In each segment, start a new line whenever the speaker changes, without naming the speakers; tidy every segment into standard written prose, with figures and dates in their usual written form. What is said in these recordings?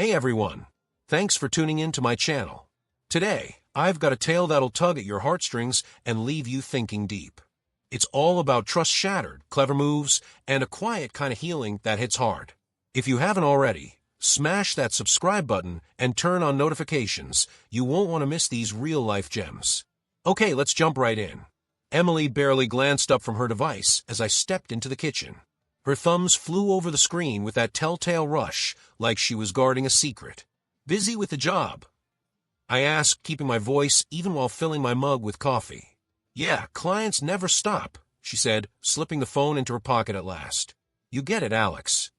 Hey everyone! Thanks for tuning in to my channel. Today, I've got a tale that'll tug at your heartstrings and leave you thinking deep. It's all about trust shattered, clever moves, and a quiet kind of healing that hits hard. If you haven't already, smash that subscribe button and turn on notifications. You won't want to miss these real-life gems. Okay, let's jump right in. Emily barely glanced up from her device as I stepped into the kitchen. Her thumbs flew over the screen with that telltale rush, like she was guarding a secret. Busy with the job? I asked, keeping my voice even while filling my mug with coffee. Yeah, clients never stop, she said, slipping the phone into her pocket at last. You get it, Alex.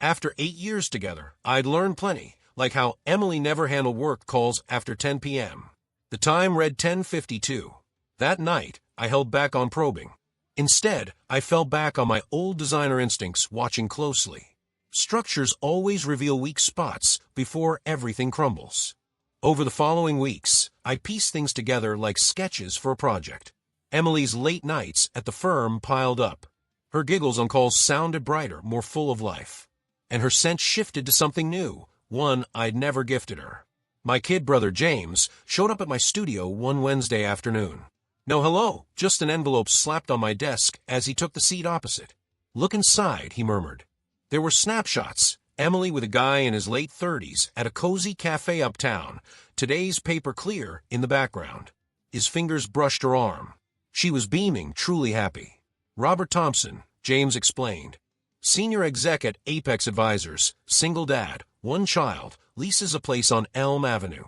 After 8 years together, I'd learned plenty, like how Emily never handled work calls after 10 p.m. The time read 10:52. That night, I held back on probing. Instead, I fell back on my old designer instincts, watching closely. Structures always reveal weak spots before everything crumbles. Over the following weeks, I pieced things together like sketches for a project. Emily's late nights at the firm piled up. Her giggles on calls sounded brighter, more full of life. And her scent shifted to something new, one I'd never gifted her. My kid brother James showed up at my studio one Wednesday afternoon. No hello, just an envelope slapped on my desk as he took the seat opposite. Look inside, he murmured. There were snapshots. Emily with a guy in his late 30s at a cozy cafe uptown, today's paper clear in the background. His fingers brushed her arm. She was beaming, truly happy. Robert Thompson, James explained. Senior exec at Apex Advisors, single dad, one child, leases a place on Elm Avenue.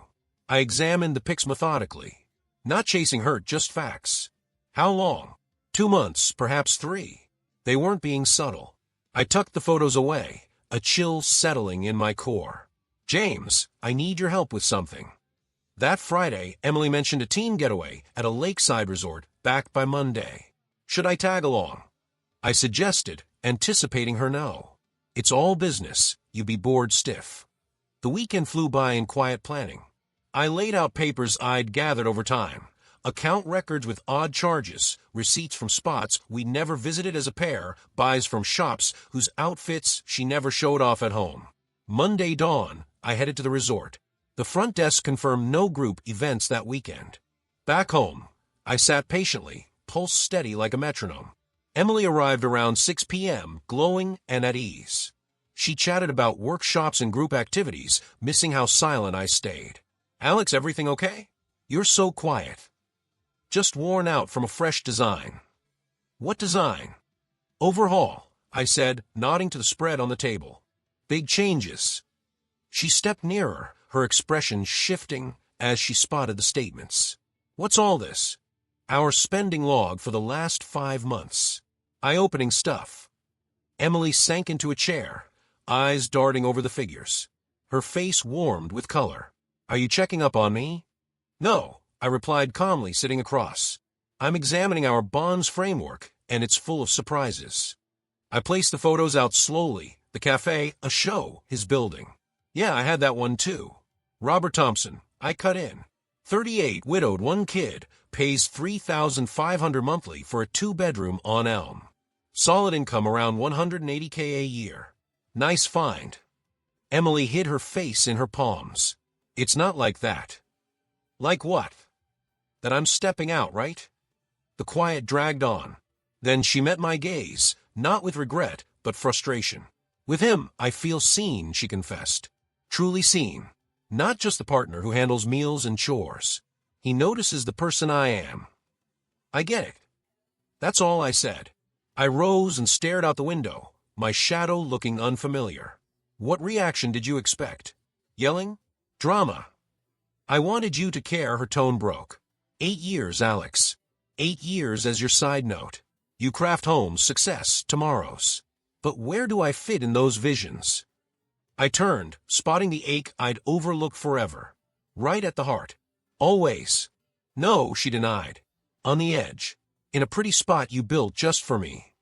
I examined the pics methodically. Not chasing hurt, just facts. How long? 2 months, perhaps 3. They weren't being subtle. I tucked the photos away, a chill settling in my core. James, I need your help with something. That Friday, Emily mentioned a team getaway at a lakeside resort back by Monday. Should I tag along? I suggested, anticipating her no. It's all business, you'd be bored stiff. The weekend flew by in quiet planning. I laid out papers I'd gathered over time, account records with odd charges, receipts from spots we'd never visited as a pair, buys from shops whose outfits she never showed off at home. Monday dawn, I headed to the resort. The front desk confirmed no group events that weekend. Back home, I sat patiently, pulse steady like a metronome. Emily arrived around 6 p.m., glowing and at ease. She chatted about workshops and group activities, missing how silent I stayed. Alex, everything okay? You're so quiet. Just worn out from a fresh design. What design? Overhaul, I said, nodding to the spread on the table. Big changes. She stepped nearer, her expression shifting as she spotted the statements. What's all this? Our spending log for the last 5 months. Eye-opening stuff. Emily sank into a chair, eyes darting over the figures. Her face warmed with color. Are you checking up on me? No, I replied calmly, sitting across. I'm examining our bonds framework, and it's full of surprises. I placed the photos out slowly. The cafe, a show, his building. Yeah, I had that one too. Robert Thompson, I cut in. 38, widowed, 1 kid, pays $3,500 monthly for a 2-bedroom on Elm. Solid income around $180K a year. Nice find. Emily hid her face in her palms. It's not like that. Like what? That I'm stepping out, right? The quiet dragged on. Then she met my gaze, not with regret, but frustration. With him, I feel seen, she confessed. Truly seen. Not just the partner who handles meals and chores. He notices the person I am. I get it. That's all I said. I rose and stared out the window, my shadow looking unfamiliar. What reaction did you expect? Yelling? Drama. I wanted you to care, her tone broke. 8 years, Alex. 8 years as your side note. You craft homes, success, tomorrows. But where do I fit in those visions? I turned, spotting the ache I'd overlooked forever. Right at the heart. Always. No, she denied. On the edge. In a pretty spot you built just for me.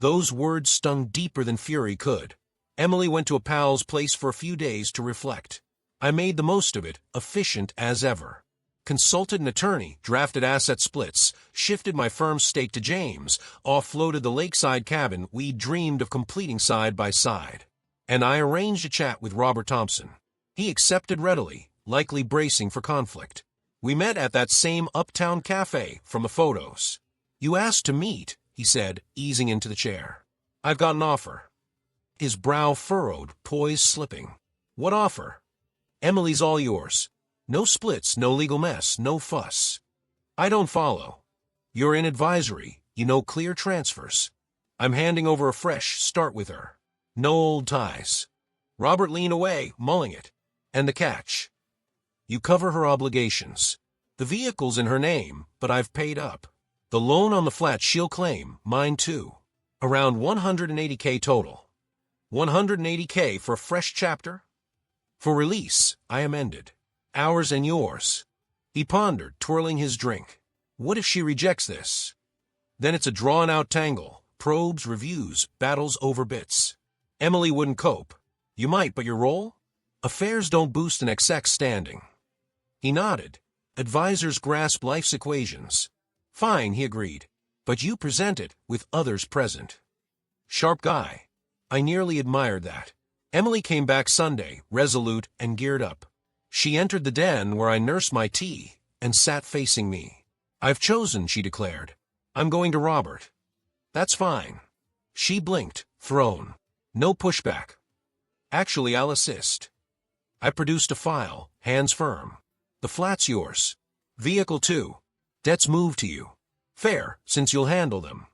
Those words stung deeper than fury could. Emily went to a pal's place for a few days to reflect. I made the most of it, efficient as ever. Consulted an attorney, drafted asset splits, shifted my firm's stake to James, offloaded the lakeside cabin we dreamed of completing side by side. and I arranged a chat with Robert Thompson. He accepted readily, likely bracing for conflict. We met at that same uptown cafe from the photos. You asked to meet, he said, easing into the chair. I've got an offer. His brow furrowed, poise slipping. What offer? Emily's all yours. No splits, no legal mess, no fuss. I don't follow. You're in advisory, you know, clear transfers. I'm handing over a fresh start with her. No old ties. Robert leaned away, mulling it. And the catch? You cover her obligations. The vehicle's in her name, but I've paid up. The loan on the flat she'll claim, mine too. Around $180K total. $180K for a fresh chapter? For release, I amended. Ours and yours. He pondered, twirling his drink. What if she rejects this? Then it's a drawn-out tangle. Probes, reviews, battles over bits. Emily wouldn't cope. You might, but your role? Affairs don't boost an exec's standing. He nodded. Advisors grasp life's equations. Fine, he agreed. But you present it with others present. Sharp guy. I nearly admired that. Emily came back Sunday, resolute and geared up. She entered the den where I nursed my tea and sat facing me. I've chosen, she declared. I'm going to Robert. That's fine. She blinked, thrown. No pushback. Actually, I'll assist. I produced a file, hands firm. The flat's yours. Vehicle too. Debts moved to you. Fair, since you'll handle them.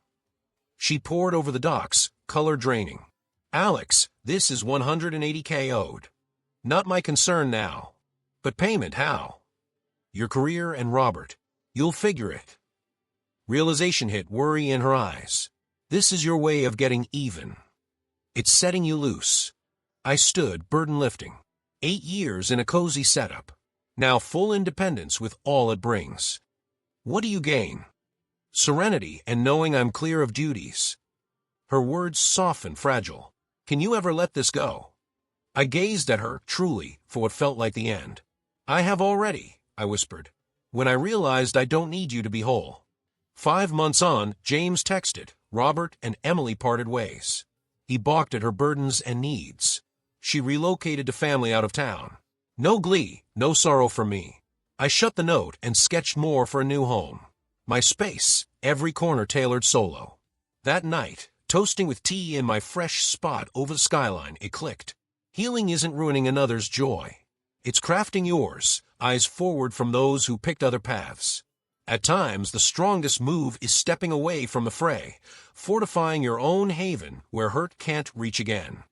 She pored over the docs, color draining. Alex, this is $180K owed. Not my concern now. But payment, how? Your career and Robert. You'll figure it. Realization hit, worry in her eyes. This is your way of getting even. It's setting you loose. I stood, burden lifting. 8 years in a cozy setup. Now full independence with all it brings. What do you gain? Serenity and knowing I'm clear of duties. Her words softened, fragile. Can you ever let this go? I gazed at her, truly, for what felt like the end. I have already, I whispered, when I realized I don't need you to be whole. 5 months on, James texted. Robert and Emily parted ways. He balked at her burdens and needs. She relocated to family out of town. No glee, no sorrow for me. I shut the note and sketched more for a new home. My space, every corner tailored solo. That night, toasting with tea in my fresh spot over the skyline, it clicked. Healing isn't ruining another's joy. It's crafting yours, eyes forward from those who picked other paths. At times, the strongest move is stepping away from the fray, fortifying your own haven where hurt can't reach again.